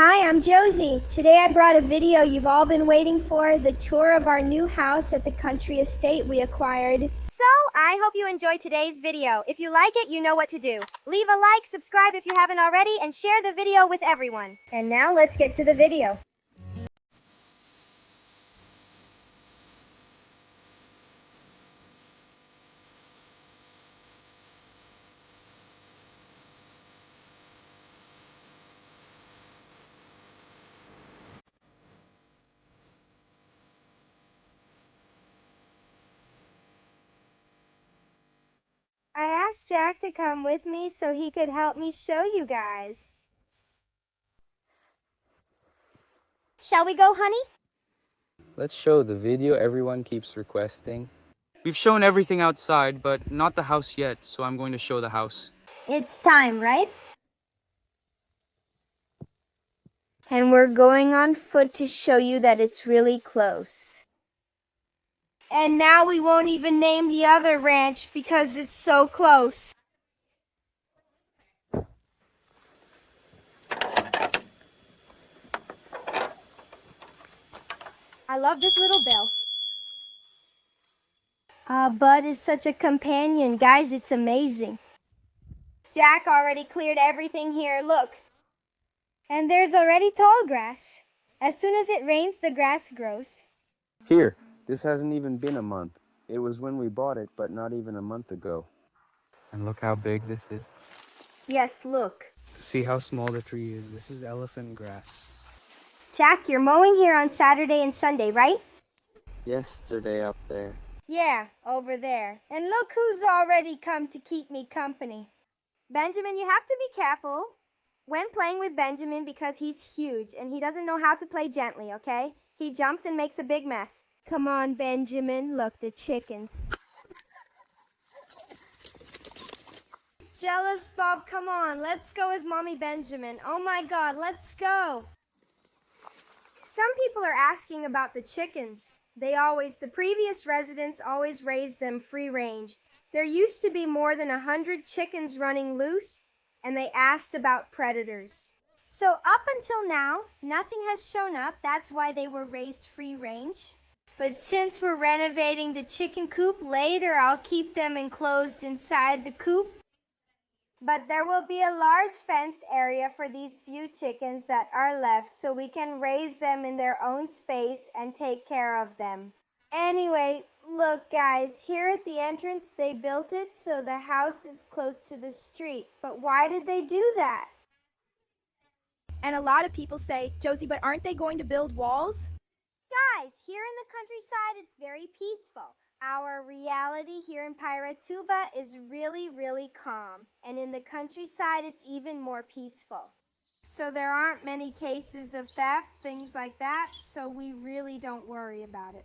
Hi, I'm Josie. Today I brought a video you've all been waiting for, the tour of our new house at the country estate we acquired. So, I hope you enjoyed today's video. If you like it, you know what to do. Leave a like, subscribe if you haven't already, and share the video with everyone. And now let's get to the video. I asked Jack to come with me so he could help me show you guys. Shall we go, honey? Let's show the video everyone keeps requesting. We've shown everything outside, but not the house yet, so I'm going to show the house. It's time, right? And we're going on foot to show you that it's really close. And now we won't even name the other ranch because it's so close. I love this little bell. Bud is such a companion. Guys, it's amazing. Jack already cleared everything here, look. And there's already tall grass. As soon as it rains, the grass grows. Here, this hasn't even been a month. It was when we bought it, but not even a month ago. And look how big this is. Yes, look. See how small the tree is. This is elephant grass. Jack, you're mowing here on Saturday and Sunday, right? Yesterday up there. Yeah, over there. And look who's already come to keep me company. Benjamin, you have to be careful when playing with Benjamin because he's huge and he doesn't know how to play gently, okay? He jumps and makes a big mess. Come on, Benjamin. Look, the chickens. Jealous Bob, come on. Let's go with Mommy Benjamin. Oh my God, let's go. Some people are asking about the chickens. The previous residents always raised them free range. There used to be more than 100 chickens running loose, and they asked about predators. So up until now, nothing has shown up. That's why they were raised free range. But since we're renovating the chicken coop later, I'll keep them enclosed inside the coop. But there will be a large fenced area for these few chickens that are left so we can raise them in their own space and take care of them. Anyway, look guys, here at the entrance they built it so the house is close to the street. But why did they do that? And a lot of people say, Josie, but aren't they going to build walls? Guys, here in the countryside it's very peaceful. Our reality here in Piratuba is really, really calm. And in the countryside, it's even more peaceful. So there aren't many cases of theft, things like that, so we really don't worry about it.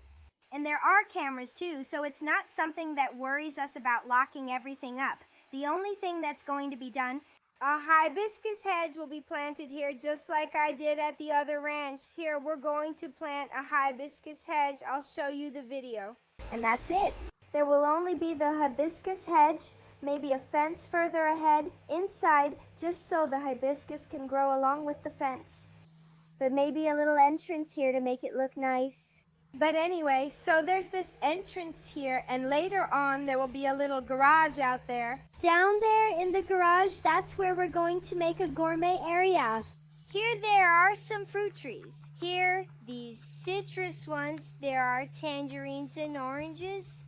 And there are cameras too, so it's not something that worries us about locking everything up. The only thing that's going to be done, a hibiscus hedge will be planted here just like I did at the other ranch. Here, we're going to plant a hibiscus hedge. I'll show you the video. And that's it. There will only be the hibiscus hedge, maybe a fence further ahead, inside, just so the hibiscus can grow along with the fence. But maybe a little entrance here to make it look nice. But anyway, so there's this entrance here, and later on there will be a little garage out there. Down there in the garage, that's where we're going to make a gourmet area. Here there are some fruit trees. Here, these citrus ones, there are tangerines and oranges.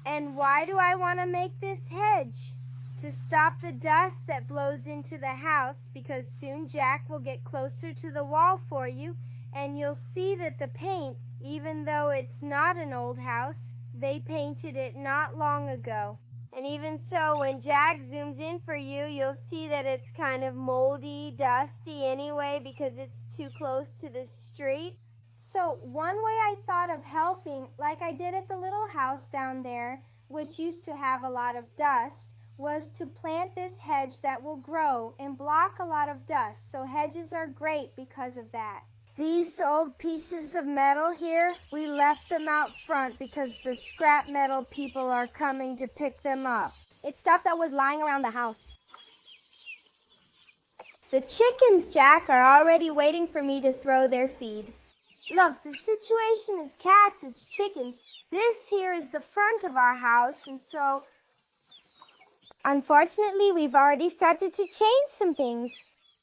And why do I want to make this hedge? To stop the dust that blows into the house, because soon Jack will get closer to the wall for you, and you'll see that the paint, even though it's not an old house, they painted it not long ago. And even so, when Jack zooms in for you, you'll see that it's kind of moldy, dusty anyway because it's too close to the street. So one way I thought of helping, like I did at the little house down there, which used to have a lot of dust, was to plant this hedge that will grow and block a lot of dust. So hedges are great because of that. These old pieces of metal here, we left them out front because the scrap metal people are coming to pick them up. It's stuff that was lying around the house. The chickens, Jack, are already waiting for me to throw their feed. Look, the situation is cats, it's chickens. This here is the front of our house, and so Unfortunately, we've already started to change some things.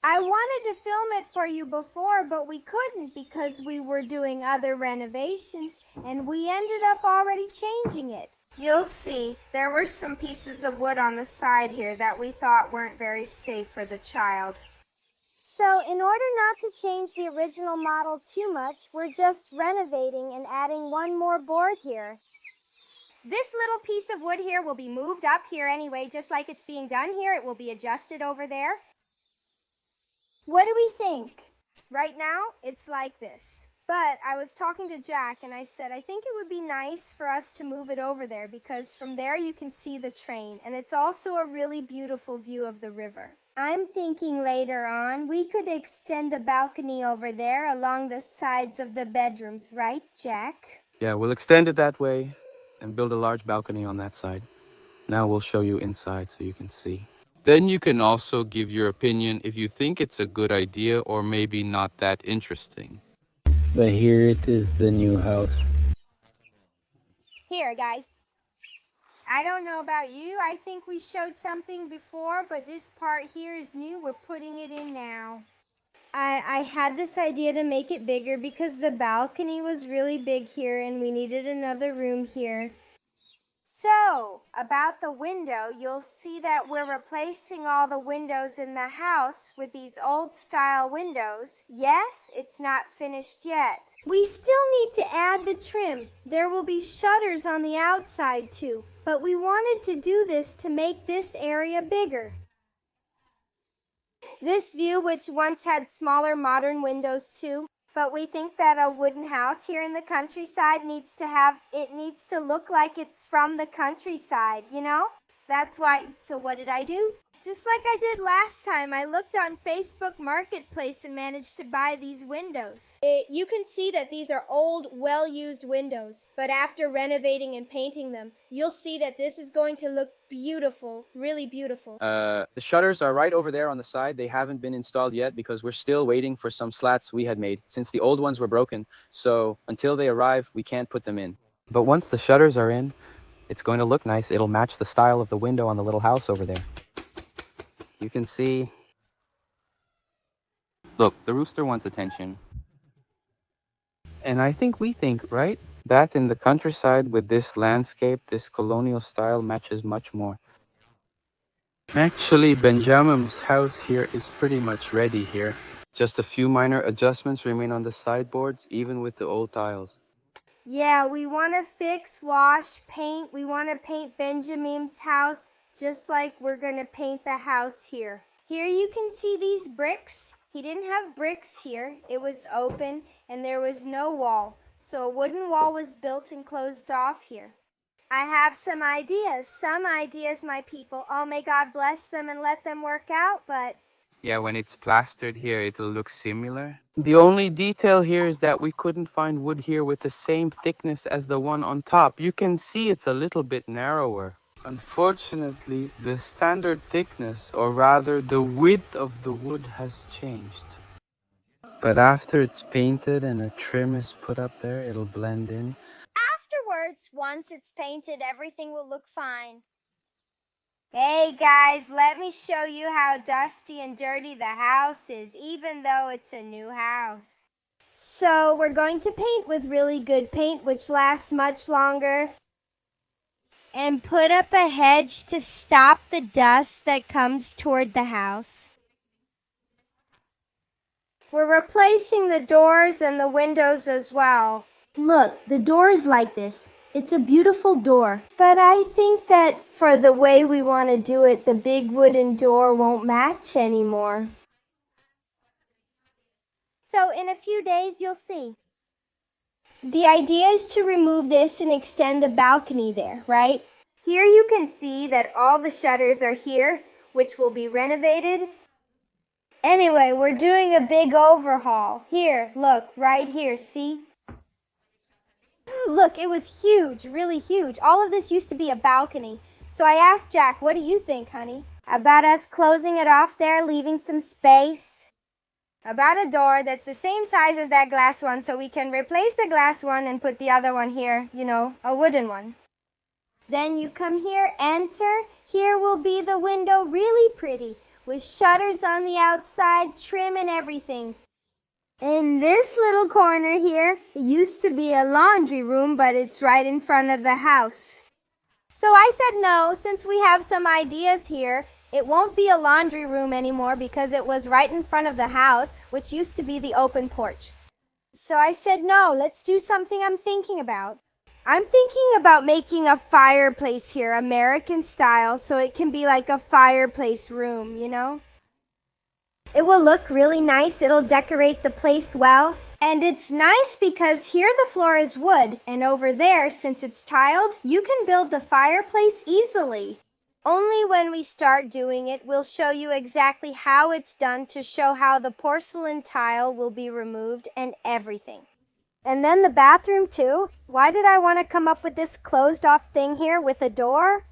I wanted to film it for you before, but we couldn't because we were doing other renovations, and we ended up already changing it. You'll see, there were some pieces of wood on the side here that we thought weren't very safe for the child. So, in order not to change the original model too much, we're just renovating and adding one more board here. This little piece of wood here will be moved up here anyway, just like it's being done here. It will be adjusted over there. What do we think? Right now, it's like this. But I was talking to Jack and I said, I think it would be nice for us to move it over there because from there you can see the train and it's also a really beautiful view of the river. I'm thinking later on we could extend the balcony over there along the sides of the bedrooms, right, Jack? Yeah, we'll extend it that way and build a large balcony on that side. Now we'll show you inside so you can see. Then you can also give your opinion if you think it's a good idea or maybe not that interesting. But here it is, the new house. Here, guys. I don't know about you. I think we showed something before, but this part here is new. We're putting it in now. I had this idea to make it bigger because the balcony was really big here and we needed another room here. So, about the window, you'll see that we're replacing all the windows in the house with these old style windows. Yes, it's not finished yet. We still need to add the trim. There will be shutters on the outside too, but we wanted to do this to make this area bigger. This view, which once had smaller modern windows too, but we think that a wooden house here in the countryside needs to look like it's from the countryside, you know? That's why, so what did I do? Just like I did last time, I looked on Facebook Marketplace and managed to buy these windows. You can see that these are old, well-used windows, but after renovating and painting them, you'll see that this is going to look beautiful, really beautiful. The shutters are right over there on the side. They haven't been installed yet because we're still waiting for some slats we had made since the old ones were broken. So until they arrive, we can't put them in. But once the shutters are in, it's going to look nice. It'll match the style of the window on the little house over there. You can see. Look, the rooster wants attention. And I think we think, right? That in the countryside with this landscape, this colonial style matches much more. Actually, Benjamin's house here is pretty much ready here. Just a few minor adjustments remain on the sideboards, even with the old tiles. Yeah, we want to fix, wash, paint. We want to paint Benjamin's house just like we're going to paint the house here. Here you can see these bricks. He didn't have bricks here. It was open and there was no wall. So a wooden wall was built and closed off here. I have some ideas, my people. Oh, may God bless them and let them work out, but Yeah, when it's plastered here, it'll look similar. The only detail here is that we couldn't find wood here with the same thickness as the one on top. You can see it's a little bit narrower. Unfortunately, the standard thickness, or rather the width of the wood has changed. But after it's painted and a trim is put up there, it'll blend in. afterwards, once it's painted, everything will look fine. Hey guys, let me show you how dusty and dirty the house is, even though it's a new house. So we're going to paint with really good paint, which lasts much longer. And put up a hedge to stop the dust that comes toward the house. We're replacing the doors and the windows as well. Look, the door is like this. It's a beautiful door. But I think that for the way we want to do it, the big wooden door won't match anymore. So in a few days, you'll see. The idea is to remove this and extend the balcony there, right? Here you can see that all the shutters are here, which will be renovated. Anyway, we're doing a big overhaul. Here, look, right here, see? Look, it was huge, really huge. All of this used to be a balcony. So I asked Jack, what do you think, honey? About us closing it off there, leaving some space. About a door that's the same size as that glass one, so we can replace the glass one and put the other one here, a wooden one. Then you come here, enter. Here will be the window, really pretty, with shutters on the outside, trim and everything. In this little corner here, it used to be a laundry room, but it's right in front of the house. So I said no, since we have some ideas here. It won't be a laundry room anymore because it was right in front of the house, which used to be the open porch. So I said no, let's do something I'm thinking about. I'm thinking about making a fireplace here, American style, so it can be like a fireplace room, It will look really nice. It'll decorate the place well. And it's nice because here the floor is wood, and over there, since it's tiled, you can build the fireplace easily. Only when we start doing it, we'll show you exactly how it's done to show how the porcelain tile will be removed and everything. And then the bathroom too. Why did I want to come up with this closed off thing here with a door?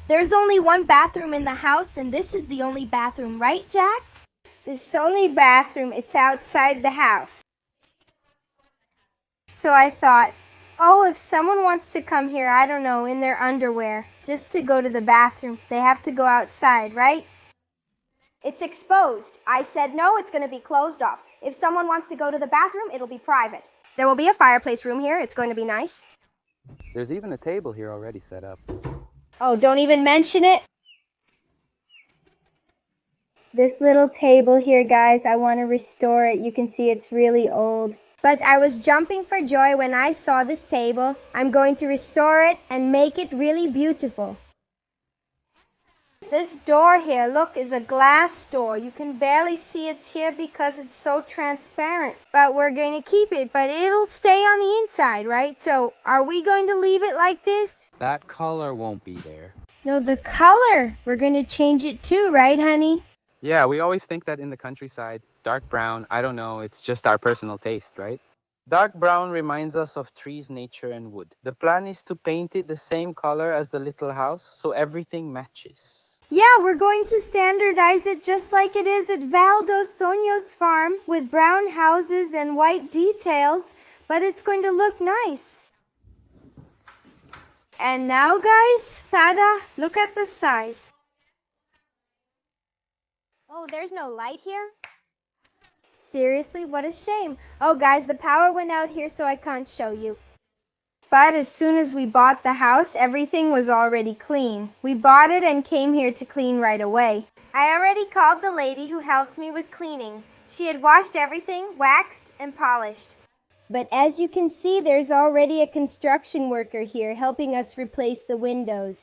There's only one bathroom in the house, and this is the only bathroom, right, Jack? This only bathroom, it's outside the house. So I thought, if someone wants to come here, I don't know, in their underwear, just to go to the bathroom, they have to go outside, right? It's exposed. I said no, it's going to be closed off. If someone wants to go to the bathroom, it'll be private. There will be a fireplace room here. It's going to be nice. There's even a table here already set up. Oh, don't even mention it. This little table here, guys, I want to restore it. You can see it's really old. But I was jumping for joy when I saw this table. I'm going to restore it and make it really beautiful. This door here, look, is a glass door. You can barely see it's here because it's so transparent. But we're going to keep it, but it'll stay on the inside, right? So are we going to leave it like this? That color won't be there. No, the color. We're going to change it too, right, honey? Yeah, we always think that in the countryside. Dark brown, I don't know, it's just our personal taste, right? Dark brown reminds us of trees, nature, and wood. The plan is to paint it the same color as the little house, so everything matches. Yeah, we're going to standardize it just like it is at Val dos Sueños farm with brown houses and white details, but it's going to look nice. And now, guys, tada, look at the size. Oh, there's no light here? Seriously, what a shame. Oh, guys, the power went out here, so I can't show you. But as soon as we bought the house, everything was already clean. We bought it and came here to clean right away. I already called the lady who helps me with cleaning. She had washed everything, waxed, and polished. But as you can see, there's already a construction worker here helping us replace the windows.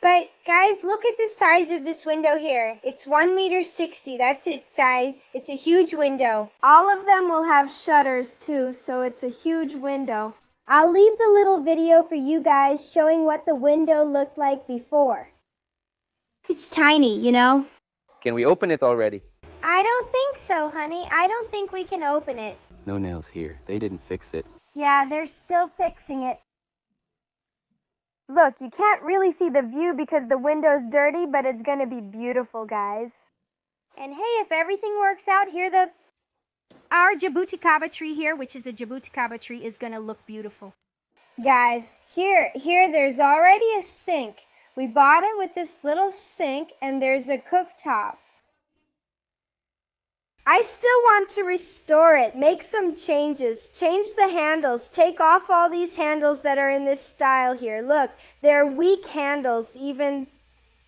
But guys, look at the size of this window here. It's 1.60 meters. That's its size. It's a huge window. All of them will have shutters too, so it's a huge window. I'll leave the little video for you guys showing what the window looked like before. It's tiny, Can we open it already? I don't think so, honey. I don't think we can open it. No nails here. They didn't fix it. Yeah, they're still fixing it. Look, you can't really see the view because the window's dirty, but it's going to be beautiful, guys. And hey, if everything works out, Our jabuticaba tree here, which is a jabuticaba tree, is going to look beautiful. guys, here there's already a sink. We bought it with this little sink, and there's a cooktop. I still want to restore it, make some changes, change the handles, take off all these handles that are in this style here. Look, they're weak handles. Even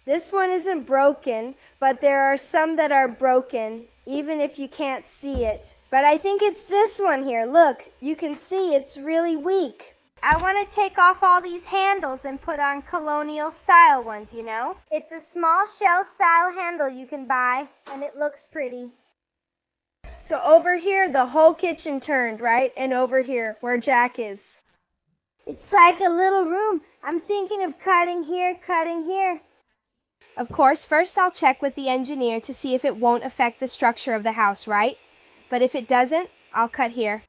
this one isn't broken, but there are some that are broken, even if you can't see it. But I think it's this one here. Look, you can see it's really weak. I want to take off all these handles and put on colonial style ones, It's a small shell style handle you can buy, and it looks pretty. So over here, the whole kitchen turned, right? And over here, where Jack is. It's like a little room. I'm thinking of cutting here, cutting here. Of course, first I'll check with the engineer to see if it won't affect the structure of the house, right? But if it doesn't, I'll cut here.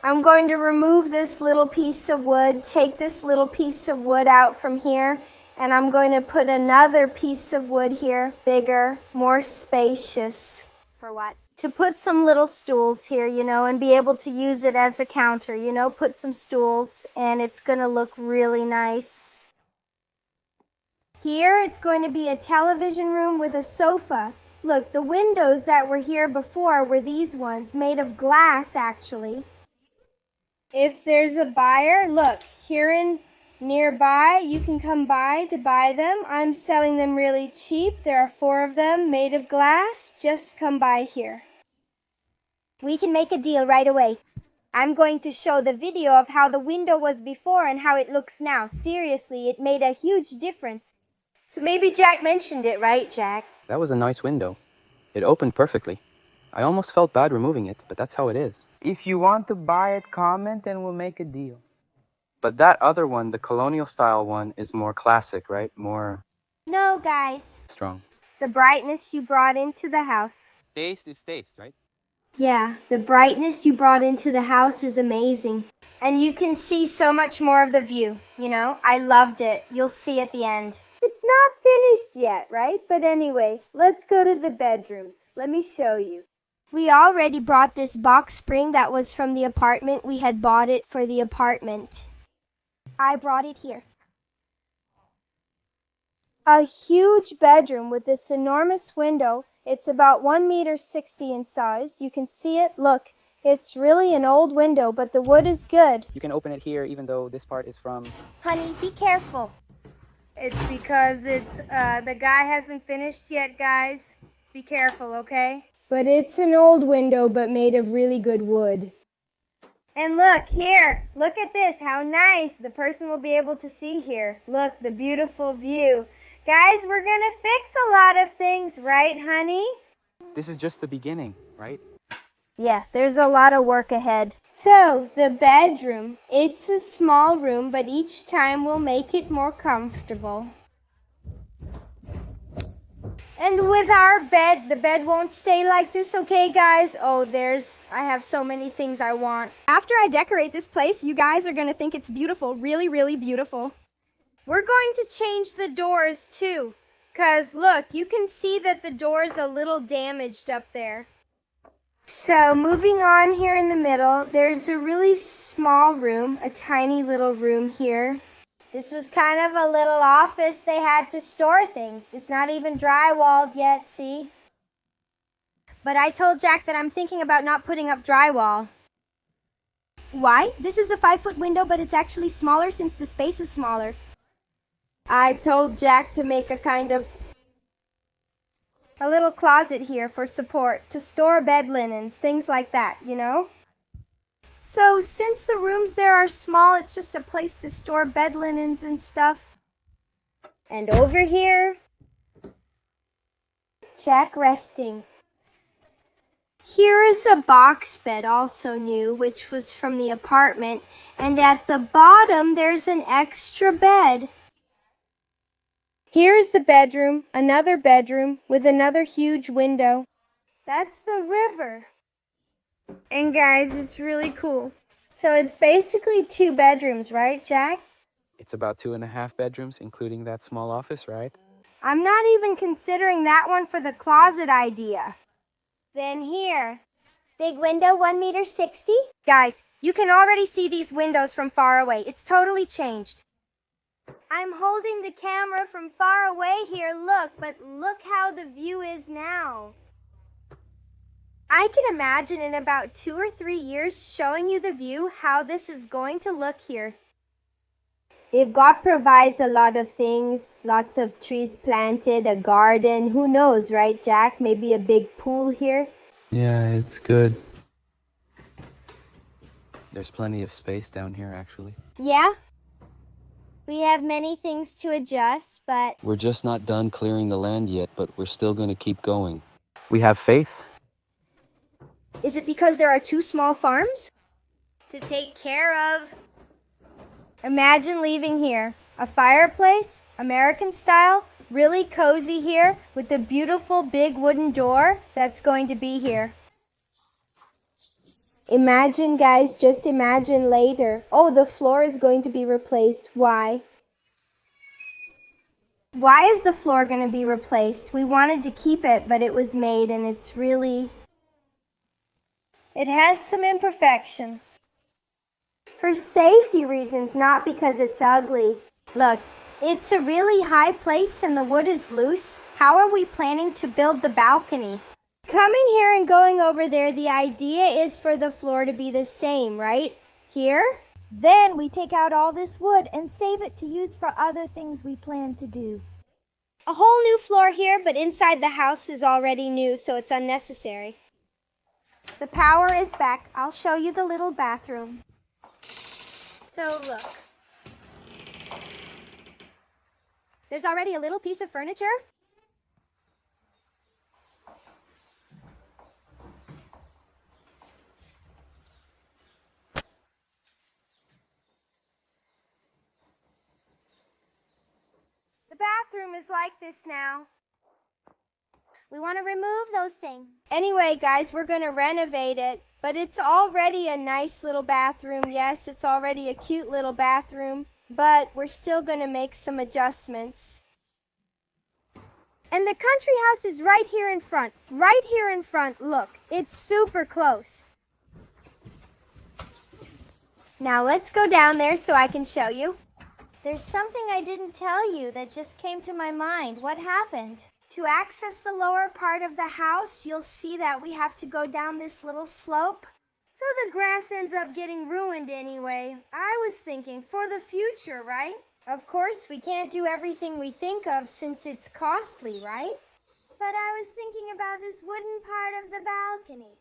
I'm going to remove this little piece of wood, take this little piece of wood out from here, And I'm going to put another piece of wood here, bigger, more spacious. For what? To put some little stools here, and be able to use it as a counter, put some stools, and it's going to look really nice. Here, it's going to be a television room with a sofa. Look, the windows that were here before were these ones, made of glass, actually. If there's a buyer, look, here in nearby, you can come by to buy them. I'm selling them really cheap. There are 4 of them made of glass. Just come by here. We can make a deal right away. I'm going to show the video of how the window was before and how it looks now. Seriously, it made a huge difference. So maybe Jack mentioned it, right, Jack? That was a nice window. It opened perfectly. I almost felt bad removing it, but that's how it is. If you want to buy it, comment and we'll make a deal. But that other one, the colonial style one, is more classic, right? More No, guys. strong. The brightness you brought into the house. Taste is taste, right? Yeah, the brightness you brought into the house is amazing. And you can see so much more of the view, I loved it. You'll see at the end. It's not finished yet, right? But anyway, let's go to the bedrooms. Let me show you. We already brought this box spring that was from the apartment. We had bought it for the apartment. I brought it here. A huge bedroom with this enormous window. It's about 1.60 meters in size. You can see it. Look, it's really an old window, but the wood is good. You can open it here even though this part is from... Honey, be careful. It's because the guy hasn't finished yet, guys. Be careful, okay? But it's an old window, but made of really good wood. And look, here. Look at this. How nice. The person will be able to see here. Look, the beautiful view. Guys, we're going to fix a lot of things, right, honey? This is just the beginning, right? Yeah, there's a lot of work ahead. So, the bedroom. It's a small room, but each time we'll make it more comfortable. And with our bed, the bed won't stay like this, okay, guys? Oh, I have so many things I want. After I decorate this place, you guys are going to think it's beautiful. Really, really beautiful. We're going to change the doors, too. 'Cause, look, you can see that the door's a little damaged up there. So, moving on here in the middle, there's a really small room, a tiny little room here. This was kind of a little office they had to store things. It's not even drywalled yet, see? But I told Jack that I'm thinking about not putting up drywall. Why? This is a 5-foot window, but it's actually smaller since the space is smaller. I told Jack to make a little closet here for support, to store bed linens, things like that, So, since the rooms there are small, it's just a place to store bed linens and stuff. And over here, Jack resting. Here is a box bed, also new, which was from the apartment. And at the bottom, there's an extra bed. Here's the bedroom, another bedroom with another huge window. That's the river. And guys, it's really cool. So it's basically 2 bedrooms, right, Jack? It's about 2.5 bedrooms, including that small office, right? I'm not even considering that one for the closet idea. Then here. Big window, 1.60 meters. Guys, you can already see these windows from far away. It's totally changed. I'm holding the camera from far away here, but look how the view is now. I can imagine in about 2 or 3 years showing you the view, how this is going to look here. If God provides a lot of things, lots of trees planted, a garden, who knows, right, Jack? Maybe a big pool here. Yeah, it's good. There's plenty of space down here, actually. Yeah? We have many things to adjust, but... We're just not done clearing the land yet, but we're still going to keep going. We have faith. Is it because there are 2 small farms to take care of? Imagine leaving here. A fireplace, American style, really cozy here with the beautiful big wooden door that's going to be here. Imagine, guys, just imagine later. Oh, the floor is going to be replaced. Why? Why is the floor going to be replaced? We wanted to keep it, but it was made and it has some imperfections. For safety reasons, not because it's ugly. Look, it's a really high place and the wood is loose. How are we planning to build the balcony? Coming here and going over there, the idea is for the floor to be the same, right? Here? Then we take out all this wood and save it to use for other things we plan to do. A whole new floor here, but inside the house is already new, so it's unnecessary. The power is back. I'll show you the little bathroom. So look. There's already a little piece of furniture. The bathroom is like this now. We want to remove those things. Anyway, guys, we're going to renovate it, but it's already a nice little bathroom. Yes, it's already a cute little bathroom, but we're still going to make some adjustments. And the country house is right here in front. Right here in front. Look, it's super close. Now let's go down there so I can show you. There's something I didn't tell you that just came to my mind. What happened? To access the lower part of the house, you'll see that we have to go down this little slope. So the grass ends up getting ruined anyway. I was thinking for the future, right? Of course, we can't do everything we think of since it's costly, right? But I was thinking about this wooden part of the balcony.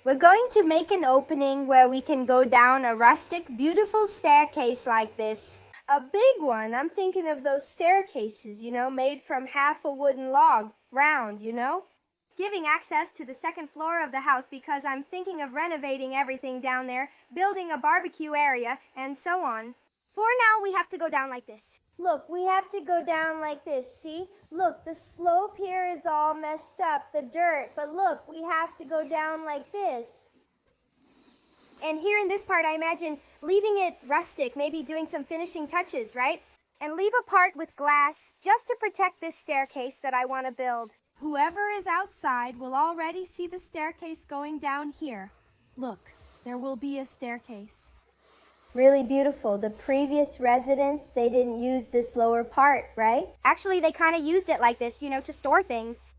We're going to make an opening where we can go down a rustic, beautiful staircase like this. A big one. I'm thinking of those staircases, made from half a wooden log, round, Giving access to the second floor of the house because I'm thinking of renovating everything down there, building a barbecue area, and so on. For now, we have to go down like this. Look, we have to go down like this, see? Look, the slope here is all messed up, the dirt, but look, we have to go down like this. And here in this part, I imagine leaving it rustic, maybe doing some finishing touches, right? And leave a part with glass just to protect this staircase that I want to build. Whoever is outside will already see the staircase going down here. Look, there will be a staircase. Really beautiful. The previous residents, they didn't use this lower part, right? Actually, they kind of used it like this, to store things.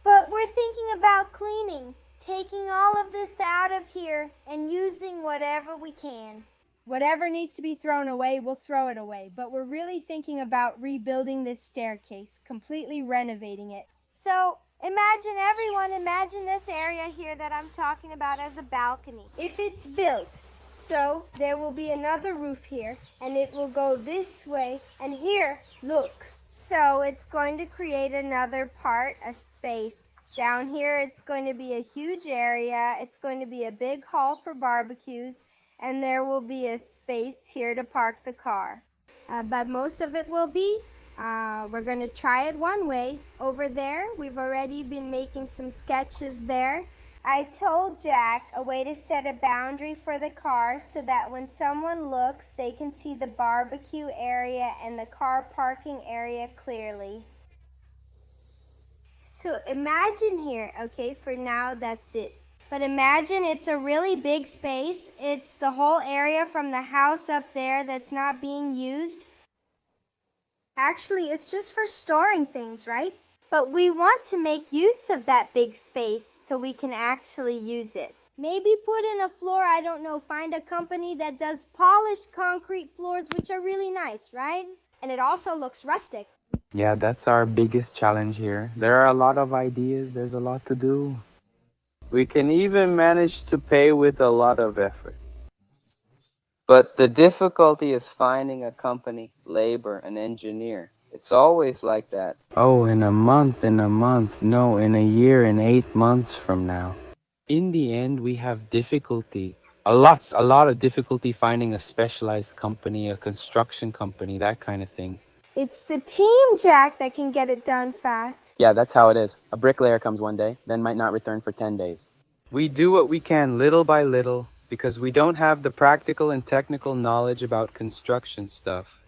But we're thinking about cleaning, taking all of this out of here and using whatever we can. Whatever needs to be thrown away, we'll throw it away. But we're really thinking about rebuilding this staircase, completely renovating it. So imagine this area here that I'm talking about as a balcony. If it's built, so there will be another roof here, and it will go this way, and here, look. So it's going to create another part, a space. Down here, it's going to be a huge area. It's going to be a big hall for barbecues, and there will be a space here to park the car. But most of it will be, we're going to try it one way. Over there, we've already been making some sketches there. I told Jack a way to set a boundary for the car so that when someone looks, they can see the barbecue area and the car parking area clearly. So imagine here, okay, for now that's it. But imagine it's a really big space. It's the whole area from the house up there that's not being used. Actually, it's just for storing things, right? But we want to make use of that big space so we can actually use it. Maybe put in a floor, I don't know, find a company that does polished concrete floors, which are really nice, right? And it also looks rustic. Yeah, that's our biggest challenge here. There are a lot of ideas, there's a lot to do. We can even manage to pay with a lot of effort. But the difficulty is finding a company, labor, an engineer. It's always like that. Oh, in a month, no, in a year, in 8 months from now. In the end, we have difficulty, a lot of difficulty finding a specialized company, a construction company, that kind of thing. It's the team, Jack, that can get it done fast. Yeah, that's how it is. A bricklayer comes one day, then might not return for 10 days. We do what we can little by little because we don't have the practical and technical knowledge about construction stuff.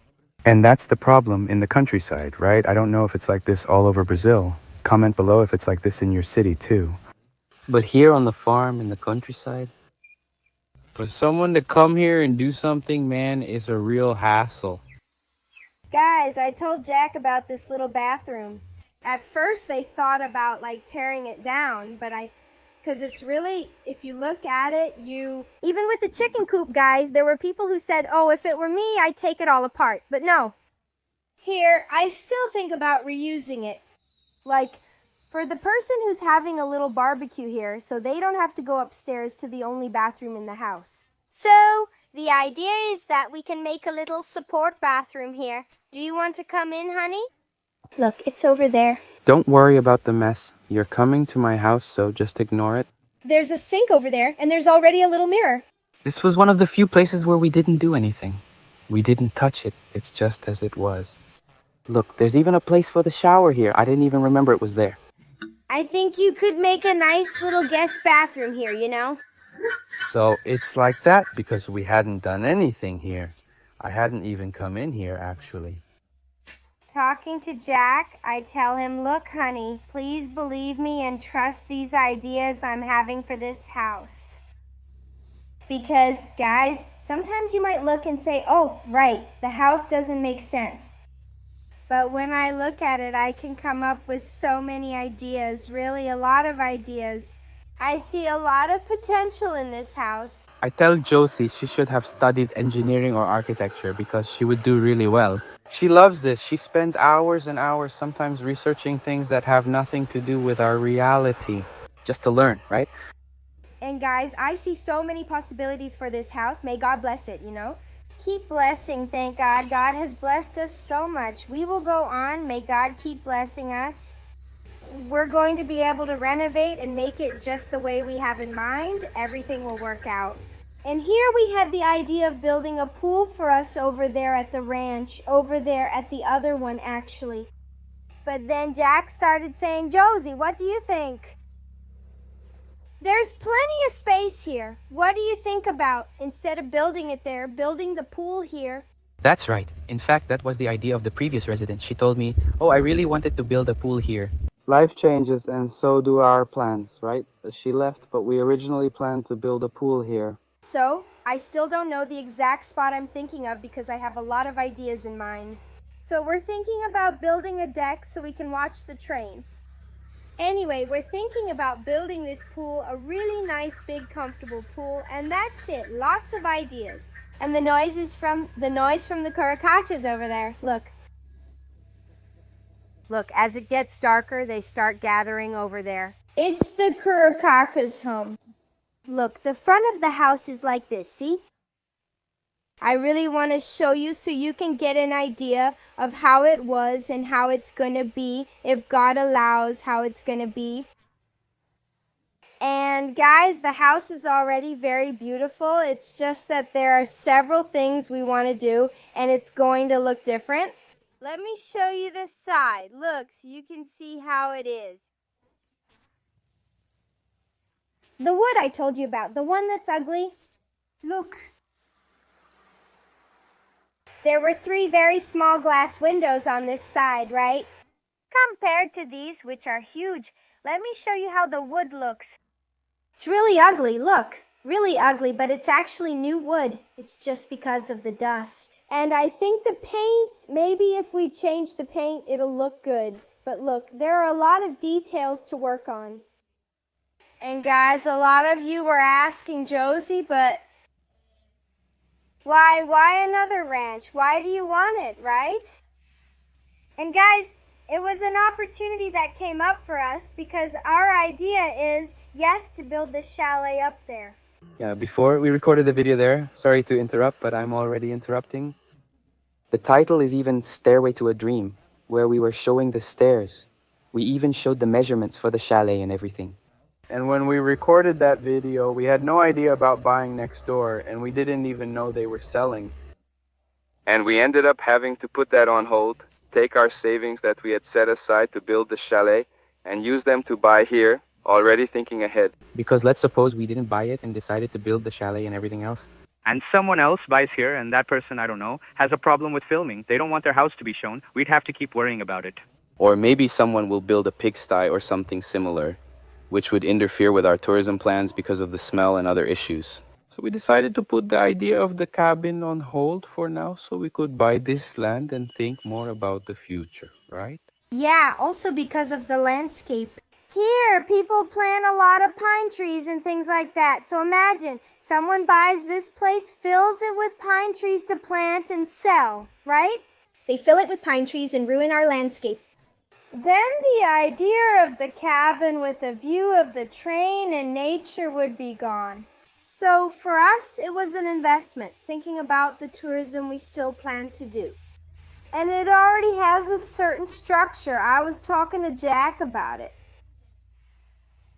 And that's the problem in the countryside, right? I don't know if it's like this all over Brazil. Comment below if it's like this in your city too. But here on the farm in the countryside, for someone to come here and do something, man, is a real hassle. Guys, I told Jack about this little bathroom. At first they thought about like tearing it down, but because it's really, if you look at it, even with the chicken coop, guys, there were people who said, oh, if it were me, I'd take it all apart. But no. Here, I still think about reusing it. Like, for the person who's having a little barbecue here, so they don't have to go upstairs to the only bathroom in the house. So, the idea is that we can make a little support bathroom here. Do you want to come in, honey? Look, it's over there. Don't worry about the mess. You're coming to my house, so just ignore it. There's a sink over there, and there's already a little mirror. This was one of the few places where we didn't do anything. We didn't touch it. It's just as it was. Look, there's even a place for the shower here. I didn't even remember it was there. I think you could make a nice little guest bathroom here, you know? So it's like that because we hadn't done anything here. I hadn't even come in here, actually. Talking to Jack, I tell him, look, honey, please believe me and trust these ideas I'm having for this house. Because, guys, sometimes you might look and say, oh, right, the house doesn't make sense. But when I look at it, I can come up with so many ideas, really a lot of ideas. I see a lot of potential in this house. I tell Josie she should have studied engineering or architecture because she would do really well. She loves this. She spends hours and hours sometimes researching things that have nothing to do with our reality. Just to learn, right? And guys, I see so many possibilities for this house. May God bless it, you know? Keep blessing, thank God. God has blessed us so much. We will go on. May God keep blessing us. We're going to be able to renovate and make it just the way we have in mind. Everything will work out. And here we had the idea of building a pool for us over there at the ranch, over there at the other one actually. But then Jack started saying, Josie, what do you think? There's plenty of space here. What do you think about, instead of building it there, building the pool here? That's right. In fact, that was the idea of the previous resident. She told me, oh, I really wanted to build a pool here. Life changes and so do our plans, right? She left, but we originally planned to build a pool here. So, I still don't know the exact spot I'm thinking of because I have a lot of ideas in mind. So we're thinking about building a deck so we can watch the train. Anyway, we're thinking about building this pool, a really nice, big, comfortable pool, and that's it. Lots of ideas. And the noise from the curacachas over there. Look. Look, as it gets darker, they start gathering over there. It's the curacachas' home. Look, the front of the house is like this, see? I really want to show you so you can get an idea of how it was and how it's going to be, if God allows how it's going to be. And guys, the house is already very beautiful. It's just that there are several things we want to do and it's going to look different. Let me show you this side. Look, so you can see how it is. The wood I told you about, the one that's ugly. Look. There were 3 very small glass windows on this side, right? Compared to these, which are huge, let me show you how the wood looks. It's really ugly, look. Really ugly, but it's actually new wood. It's just because of the dust. And I think the paint, maybe if we change the paint, it'll look good. But look, there are a lot of details to work on. And guys, a lot of you were asking Josie, but why another ranch? Why do you want it, right? And guys, it was an opportunity that came up for us because our idea is, yes, to build this chalet up there. Yeah, before we recorded the video there, sorry to interrupt, but I'm already interrupting. The title is even Stairway to a Dream, where we were showing the stairs. We even showed the measurements for the chalet and everything. And when we recorded that video, we had no idea about buying next door, and we didn't even know they were selling. And we ended up having to put that on hold, take our savings that we had set aside to build the chalet, and use them to buy here, already thinking ahead. Because let's suppose we didn't buy it and decided to build the chalet and everything else. And someone else buys here, and that person, I don't know, has a problem with filming. They don't want their house to be shown. We'd have to keep worrying about it. Or maybe someone will build a pigsty or something similar, which would interfere with our tourism plans because of the smell and other issues. So we decided to put the idea of the cabin on hold for now so we could buy this land and think more about the future, right? Yeah, also because of the landscape. Here, people plant a lot of pine trees and things like that. So imagine, someone buys this place, fills it with pine trees to plant and sell, right? They fill it with pine trees and ruin our landscape. Then the idea of the cabin with a view of the train and nature would be gone. So for us, it was an investment, thinking about the tourism we still plan to do. And it already has a certain structure. I was talking to Jack about it.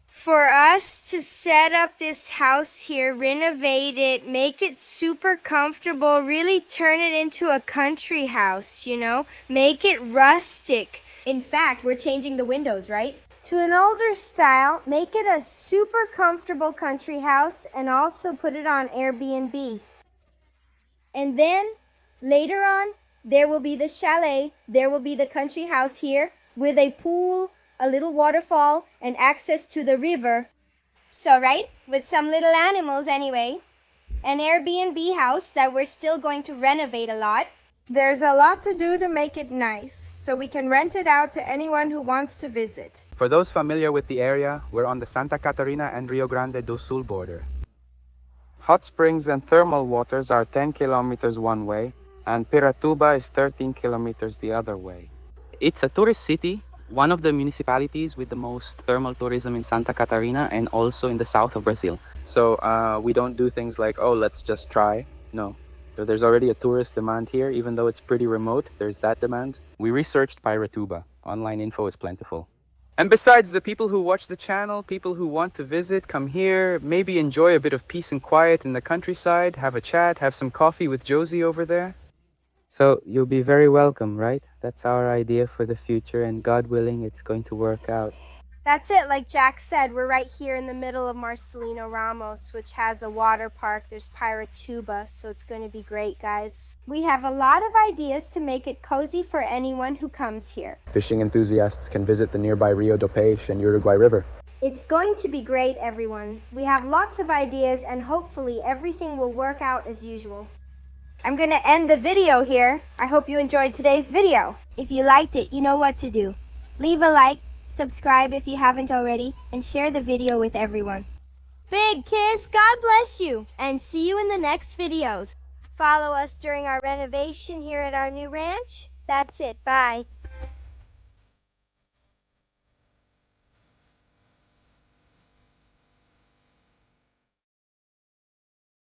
For us to set up this house here, renovate it, make it super comfortable, really turn it into a country house, make it rustic. In fact, we're changing the windows, right? To an older style, make it a super comfortable country house and also put it on Airbnb. And then, later on, there will be the chalet, there will be the country house here with a pool, a little waterfall, and access to the river. So, right, with some little animals anyway. An Airbnb house that we're still going to renovate a lot. There's a lot to do to make it nice, so we can rent it out to anyone who wants to visit. For those familiar with the area, we're on the Santa Catarina and Rio Grande do Sul border. Hot springs and thermal waters are 10 kilometers one way, and Piratuba is 13 kilometers the other way. It's a tourist city, one of the municipalities with the most thermal tourism in Santa Catarina and also in the south of Brazil. So we don't do things like, oh, let's just try. No. So there's already a tourist demand here, even though it's pretty remote, there's that demand. We researched Piratuba. Online info is plentiful. And besides, the people who watch the channel, people who want to visit, come here, maybe enjoy a bit of peace and quiet in the countryside, have a chat, have some coffee with Josie over there. So you'll be very welcome, right? That's our idea for the future, and God willing, it's going to work out. That's it, like Jack said, we're right here in the middle of Marcelino Ramos, which has a water park. There's Piratuba, so it's going to be great, guys. We have a lot of ideas to make it cozy for anyone who comes here. Fishing enthusiasts can visit the nearby Rio do Peixe and Uruguay River. It's going to be great, everyone. We have lots of ideas, and hopefully everything will work out as usual. I'm going to end the video here. I hope you enjoyed today's video. If you liked it, you know what to do. Leave a like, subscribe if you haven't already, and share the video with everyone. Big kiss, God bless you, and see you in the next videos. Follow us during our renovation here at our new ranch. That's it, bye.